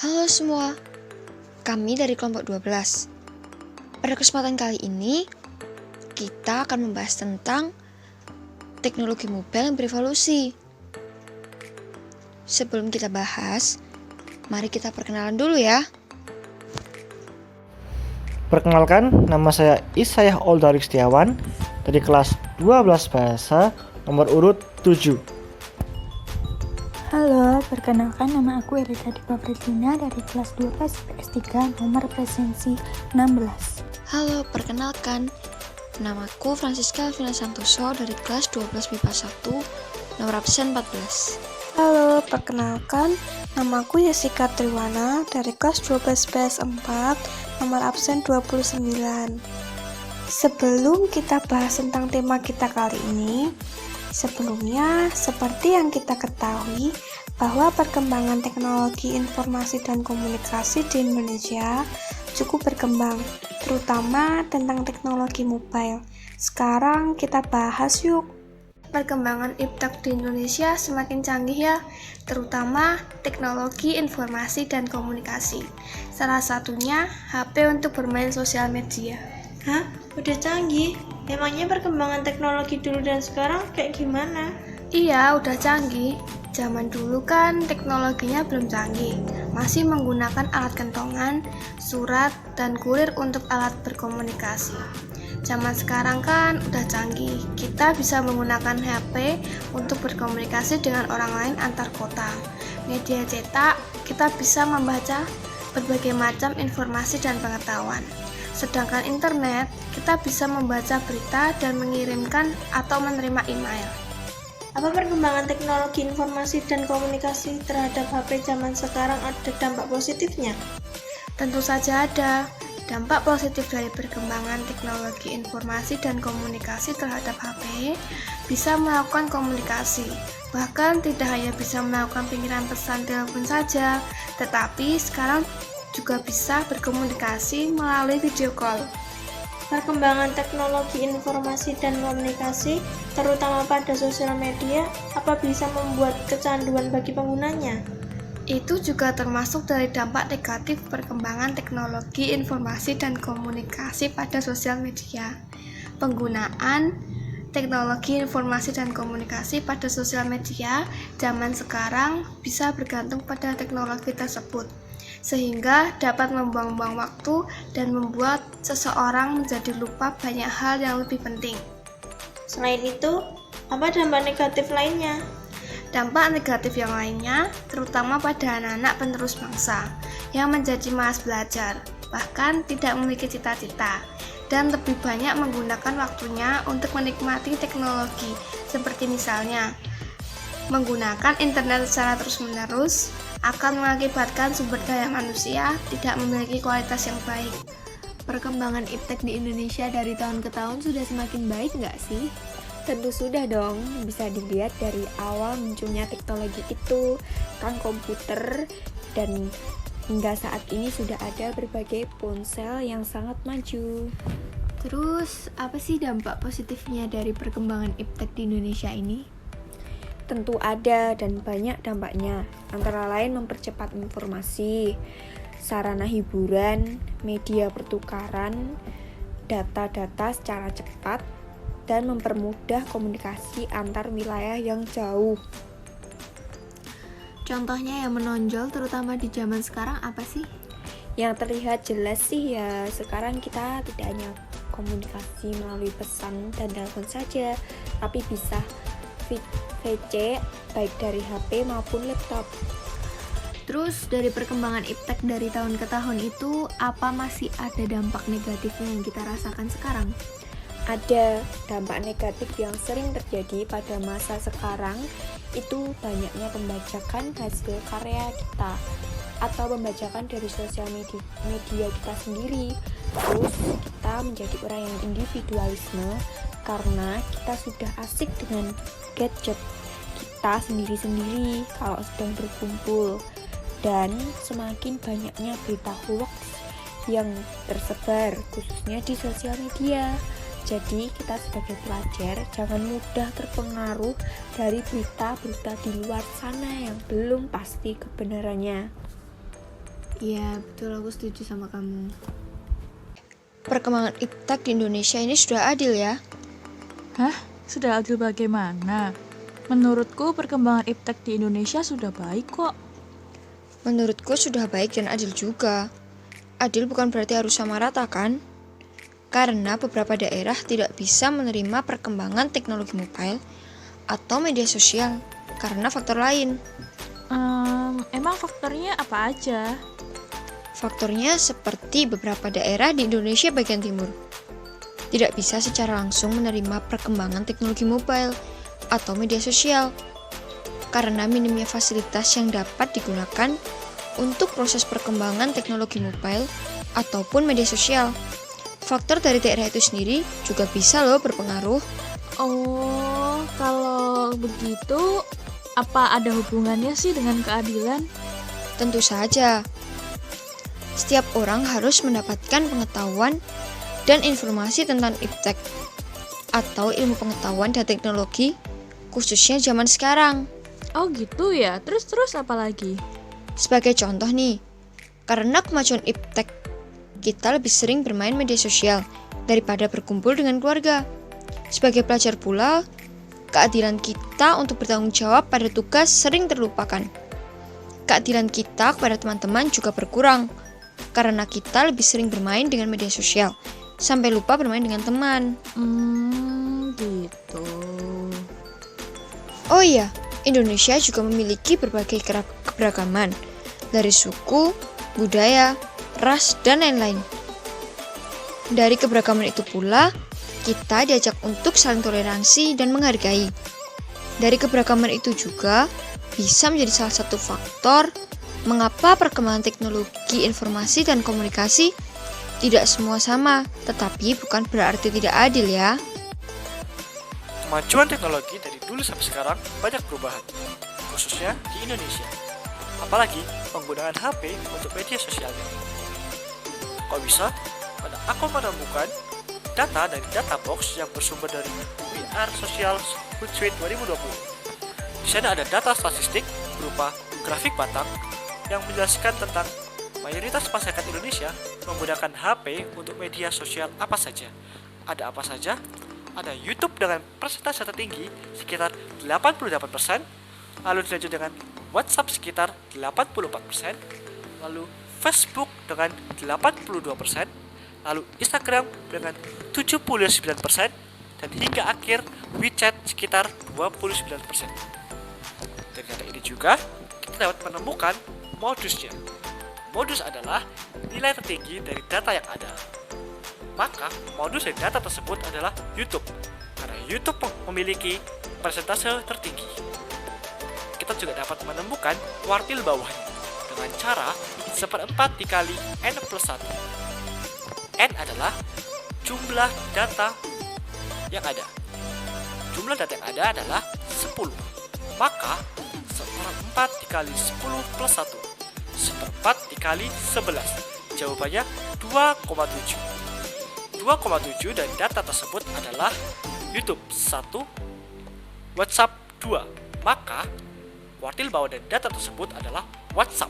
Halo semua, kami dari kelompok 12. Pada kesempatan kali ini, kita akan membahas tentang teknologi mobile yang berevolusi. Sebelum kita bahas, mari kita perkenalan dulu ya. Perkenalkan, nama saya Isayah Oldarik Setiawan dari kelas 12 Bahasa nomor urut 7. Halo, perkenalkan nama aku Erika Dipa Fredlina dari kelas 12 PS3 nomor presensi 16. Halo, perkenalkan, namaku Francisca Alvina Santoso dari kelas 12 MIPA 1 nomor absen 14. Halo, perkenalkan, namaku Jessica Triwana dari kelas 12 PS4 nomor absen 29. Sebelum kita bahas tentang tema kita kali ini, sebelumnya, seperti yang kita ketahui, bahwa perkembangan teknologi informasi dan komunikasi di Indonesia cukup berkembang, terutama tentang teknologi mobile. Sekarang kita bahas yuk. Perkembangan iptek di Indonesia semakin canggih ya, terutama teknologi informasi dan komunikasi. Salah satunya HP untuk bermain sosial media. Hah? Udah canggih? Emangnya perkembangan teknologi dulu dan sekarang kayak gimana? Iya, udah canggih. Zaman dulu kan teknologinya belum canggih. Masih menggunakan alat kentongan, surat, dan kurir untuk alat berkomunikasi. Zaman sekarang kan udah canggih. Kita bisa menggunakan HP untuk berkomunikasi dengan orang lain antar kota. Media cetak, kita bisa membaca berbagai macam informasi dan pengetahuan. Sedangkan internet, kita bisa membaca berita dan mengirimkan atau menerima email. Apa perkembangan teknologi informasi dan komunikasi terhadap HP zaman sekarang ada dampak positifnya? Tentu saja ada. Dampak positif dari perkembangan teknologi informasi dan komunikasi terhadap HP bisa melakukan komunikasi. Bahkan tidak hanya bisa melakukan pengiriman pesan telepon saja, tetapi sekarang juga bisa berkomunikasi melalui video call. Perkembangan teknologi informasi dan komunikasi, terutama pada sosial media, apa bisa membuat kecanduan bagi penggunanya? Itu juga termasuk dari dampak negatif perkembangan teknologi informasi dan komunikasi pada sosial media. Penggunaan teknologi informasi dan komunikasi pada sosial media zaman sekarang bisa bergantung pada teknologi tersebut, sehingga dapat membuang-buang waktu dan membuat seseorang menjadi lupa banyak hal yang lebih penting. Selain itu, apa dampak negatif lainnya? Dampak negatif yang lainnya, terutama pada anak-anak penerus bangsa yang menjadi malas belajar, bahkan tidak memiliki cita-cita, dan lebih banyak menggunakan waktunya untuk menikmati teknologi, seperti misalnya menggunakan internet secara terus-menerus akan mengakibatkan sumber daya manusia tidak memiliki kualitas yang baik. Perkembangan iptek di Indonesia dari tahun ke tahun sudah semakin baik nggak sih? Tentu sudah dong, bisa dilihat dari awal munculnya teknologi itu, kan komputer, dan hingga saat ini sudah ada berbagai ponsel yang sangat maju. Terus, apa sih dampak positifnya dari perkembangan iptek di Indonesia ini? Tentu ada dan banyak dampaknya, antara lain mempercepat informasi, sarana hiburan, media pertukaran, data-data secara cepat, dan mempermudah komunikasi antar wilayah yang jauh. Contohnya yang menonjol terutama di zaman sekarang apa sih? Yang terlihat jelas sih ya, sekarang kita tidak hanya komunikasi melalui pesan dan telepon saja, tapi bisa VC baik dari HP maupun laptop. Terus dari perkembangan iptek dari tahun ke tahun itu, apa masih ada dampak negatifnya yang kita rasakan sekarang? Ada dampak negatif yang sering terjadi pada masa sekarang, itu banyaknya pembajakan hasil karya kita atau pembajakan dari sosial media kita sendiri. Terus kita menjadi orang yang individualisme karena kita sudah asik dengan gadget kita sendiri-sendiri kalau sedang berkumpul, dan semakin banyaknya berita hoax yang tersebar khususnya di sosial media. Jadi kita sebagai pelajar jangan mudah terpengaruh dari berita-berita di luar sana yang belum pasti kebenarannya. Iya, betul, aku setuju sama kamu. Perkembangan iptek di Indonesia ini sudah adil ya. Hah? Sudah adil bagaimana? Menurutku perkembangan iptek di Indonesia sudah baik kok. Menurutku sudah baik dan adil juga. Adil bukan berarti harus sama rata kan? Karena beberapa daerah tidak bisa menerima perkembangan teknologi mobile atau media sosial karena faktor lain. Emang faktornya apa aja? Faktornya seperti beberapa daerah di Indonesia bagian timur tidak bisa secara langsung menerima perkembangan teknologi mobile atau media sosial karena minimnya fasilitas yang dapat digunakan untuk proses perkembangan teknologi mobile ataupun media sosial. Faktor dari daerah itu sendiri juga bisa loh berpengaruh. Oh, kalau begitu apa ada hubungannya sih dengan keadilan? Tentu saja, setiap orang harus mendapatkan pengetahuan dan informasi tentang iptek atau ilmu pengetahuan dan teknologi, khususnya zaman sekarang. Oh gitu ya, terus apa lagi? Sebagai contoh nih, karena kemajuan iptek, kita lebih sering bermain media sosial daripada berkumpul dengan keluarga. Sebagai pelajar pula, keadilan kita untuk bertanggung jawab pada tugas sering terlupakan. Keadilan kita kepada teman-teman juga berkurang, karena kita lebih sering bermain dengan media sosial, sampai lupa bermain dengan teman. Gitu. Oh iya, Indonesia juga memiliki berbagai keberagaman, dari suku, budaya, ras, dan lain-lain. Dari keberagaman itu pula, kita diajak untuk saling toleransi dan menghargai. Dari keberagaman itu juga bisa menjadi salah satu faktor mengapa perkembangan teknologi informasi dan komunikasi tidak semua sama, tetapi bukan berarti tidak adil ya. Kemajuan teknologi dari dulu sampai sekarang banyak perubahan, khususnya di Indonesia. Apalagi penggunaan HP untuk media sosialnya. Kok bisa? Pada aku menemukan data dari data box yang bersumber dari WR Social Hootsuite 2020. Di sana ada data statistik berupa grafik batang yang menjelaskan tentang mayoritas masyarakat Indonesia menggunakan HP untuk media sosial apa saja. Ada apa saja? Ada YouTube dengan persentase tertinggi sekitar 88%, lalu dilanjut dengan WhatsApp sekitar 84%, lalu Facebook dengan 82%, lalu Instagram dengan 79%, dan hingga akhir WeChat sekitar 29%. Dari data ini juga kita dapat menemukan modusnya. Modus adalah nilai tertinggi dari data yang ada. Maka modus dari data tersebut adalah YouTube, karena YouTube memiliki persentase tertinggi. Kita juga dapat menemukan kuartil bawahnya dengan cara 1/4 dikali N+1. N adalah jumlah data yang ada. Jumlah data yang ada adalah 10. Maka 1/4 dikali 10 plus 1. 1/4 dikali 11. Jawabannya 2,7. 2,7 dan data tersebut adalah YouTube 1, WhatsApp 2. Maka kuartil bawah dan data tersebut adalah WhatsApp.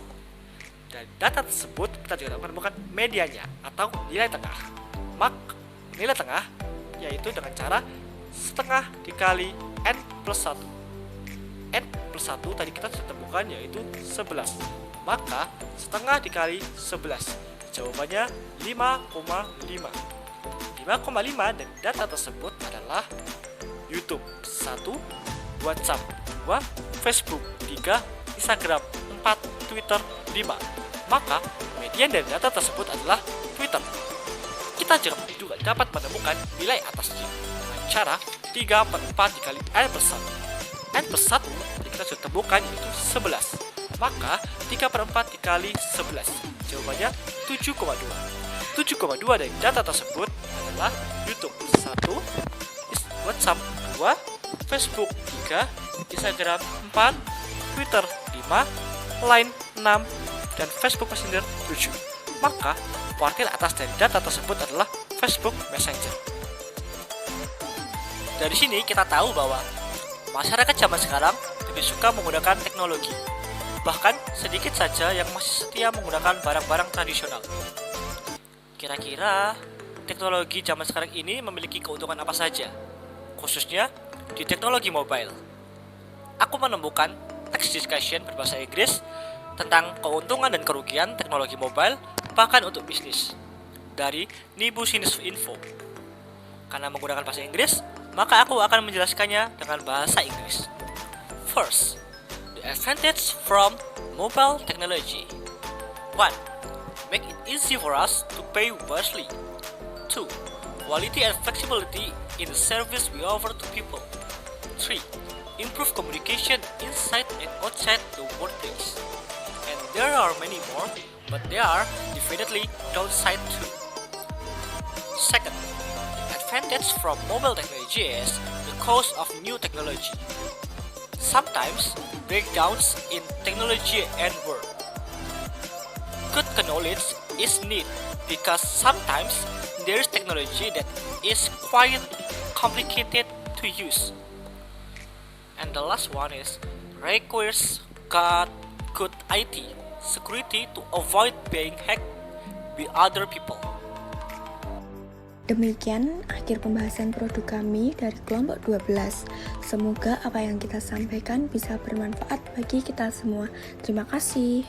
Dan data tersebut kita juga dapat menemukan medianya atau nilai tengah. Maka nilai tengah yaitu dengan cara setengah dikali N+1. N+1 tadi kita sudah temukan yaitu 11. Maka setengah dikali 11. Jawabannya 5,5. 5,5 dan data tersebut adalah YouTube 1, WhatsApp 2, Facebook 3, Instagram 4, Twitter 5. Maka median dari data tersebut adalah Twitter. Kita juga dapat menemukan nilai atasnya dengan cara 3/4 dikali N+1. N+1 kita sudah temukan yaitu 11. Maka 3/4 dikali 11. Jawabannya 7,2. 7,2 dari data tersebut adalah YouTube 1, WhatsApp 2, Facebook 3, Instagram 4, Twitter 5, Line 6, dan Facebook Messenger 7. Maka kuartil atas dari data tersebut adalah Facebook Messenger. Dari sini kita tahu bahwa masyarakat zaman sekarang lebih suka menggunakan teknologi. Bahkan sedikit saja yang masih setia menggunakan barang-barang tradisional. Kira-kira teknologi zaman sekarang ini memiliki keuntungan apa saja? Khususnya di teknologi mobile. Aku menemukan text discussion berbahasa Inggris tentang keuntungan dan kerugian teknologi mobile bahkan untuk bisnis dari Nibu Sinis Info. Karena menggunakan bahasa Inggris, maka aku akan menjelaskannya dengan bahasa Inggris. First, the advantage from mobile technology. 1. Make it easy for us to pay wisely. 2. Quality and flexibility in the service we offer to people. 3. Improve communication inside and outside the workplace. And there are many more, but there are definitely downside too. Second, the advantage from mobile technology is the cost of new technology. Sometimes breakdowns in technology and work. Good knowledge is needed because sometimes there is technology that is quite complicated to use. And the last one is requires good IT security to avoid being hacked by other people. Demikian akhir pembahasan produk kami dari kelompok 12. Semoga apa yang kita sampaikan bisa bermanfaat bagi kita semua. Terima kasih.